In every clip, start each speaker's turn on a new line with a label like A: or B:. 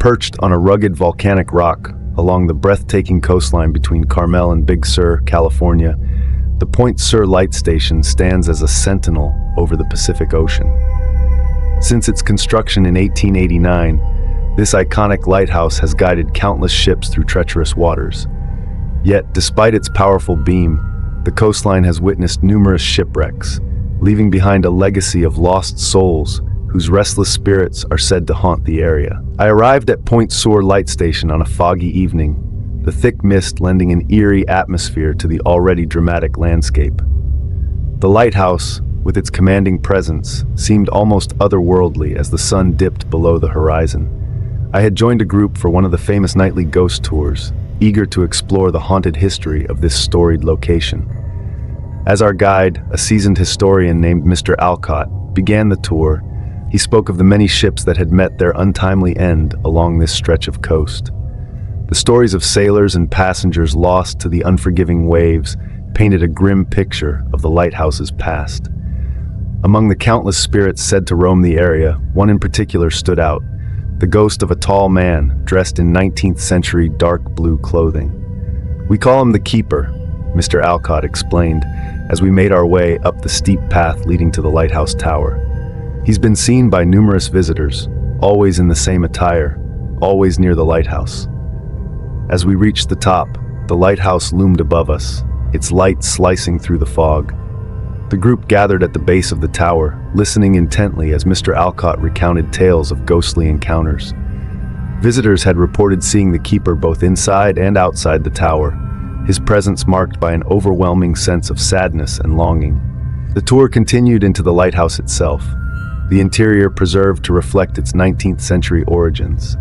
A: Perched on a rugged volcanic rock along the breathtaking coastline between Carmel and Big Sur, California, the Point Sur Lightstation stands as a sentinel over the Pacific Ocean. Since its construction in 1889, this iconic lighthouse has guided countless ships through treacherous waters. Yet, despite its powerful beam, the coastline has witnessed numerous shipwrecks, leaving behind a legacy of lost souls whose restless spirits are said to haunt the area. I arrived at Point Sur Lightstation on a foggy evening, the thick mist lending an eerie atmosphere to the already dramatic landscape. The lighthouse, with its commanding presence, seemed almost otherworldly as the sun dipped below the horizon. I had joined a group for one of the famous nightly ghost tours, eager to explore the haunted history of this storied location. As our guide, a seasoned historian named Mr. Alcott, began the tour, he spoke of the many ships that had met their untimely end along this stretch of coast. The stories of sailors and passengers lost to the unforgiving waves painted a grim picture of the lighthouse's past. Among the countless spirits said to roam the area, one in particular stood out, the ghost of a tall man dressed in 19th century dark blue clothing. "We call him the Keeper," Mr. Alcott explained as we made our way up the steep path leading to the lighthouse tower. He's been seen by numerous visitors, always in the same attire, always near the lighthouse. As we reached the top, the lighthouse loomed above us, its light slicing through the fog. The group gathered at the base of the tower, listening intently as Mr. Alcott recounted tales of ghostly encounters. Visitors had reported seeing the Keeper both inside and outside the tower, his presence marked by an overwhelming sense of sadness and longing. The tour continued into the lighthouse itself, the interior preserved to reflect its 19th century origins.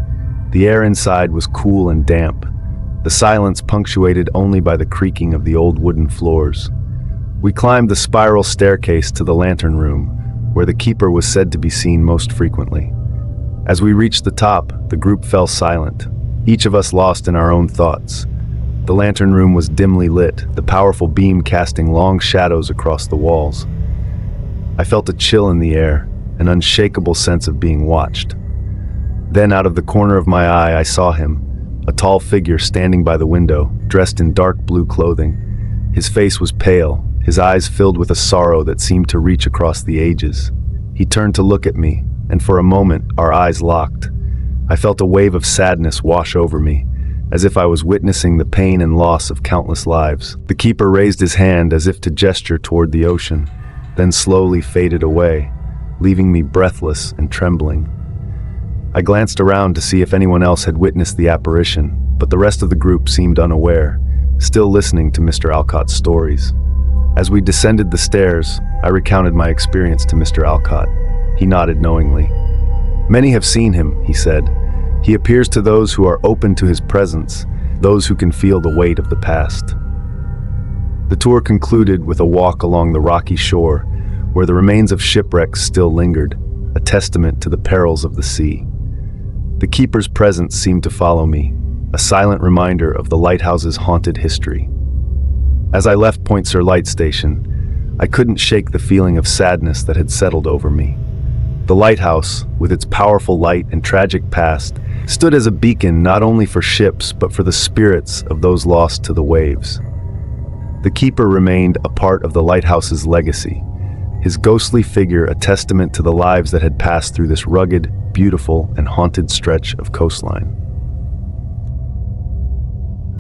A: The air inside was cool and damp, the silence punctuated only by the creaking of the old wooden floors. We climbed the spiral staircase to the lantern room, where the Keeper was said to be seen most frequently. As we reached the top, the group fell silent, each of us lost in our own thoughts. The lantern room was dimly lit, the powerful beam casting long shadows across the walls. I felt a chill in the air, an unshakable sense of being watched. Then out of the corner of my eye I saw him, a tall figure standing by the window, dressed in dark blue clothing. His face was pale, his eyes filled with a sorrow that seemed to reach across the ages. He turned to look at me, and for a moment our eyes locked. I felt a wave of sadness wash over me, as if I was witnessing the pain and loss of countless lives. The Keeper raised his hand as if to gesture toward the ocean, then slowly faded away, leaving me breathless and trembling. I glanced around to see if anyone else had witnessed the apparition, but the rest of the group seemed unaware, still listening to Mr. Alcott's stories. As we descended the stairs, I recounted my experience to Mr. Alcott. He nodded knowingly. "Many have seen him," he said. "He appears to those who are open to his presence, those who can feel the weight of the past." The tour concluded with a walk along the rocky shore, where the remains of shipwrecks still lingered, a testament to the perils of the sea. The Keeper's presence seemed to follow me, a silent reminder of the lighthouse's haunted history. As I left Point Sur Lightstation, I couldn't shake the feeling of sadness that had settled over me. The lighthouse, with its powerful light and tragic past, stood as a beacon not only for ships but for the spirits of those lost to the waves. The Keeper remained a part of the lighthouse's legacy, his ghostly figure a testament to the lives that had passed through this rugged, beautiful, and haunted stretch of coastline.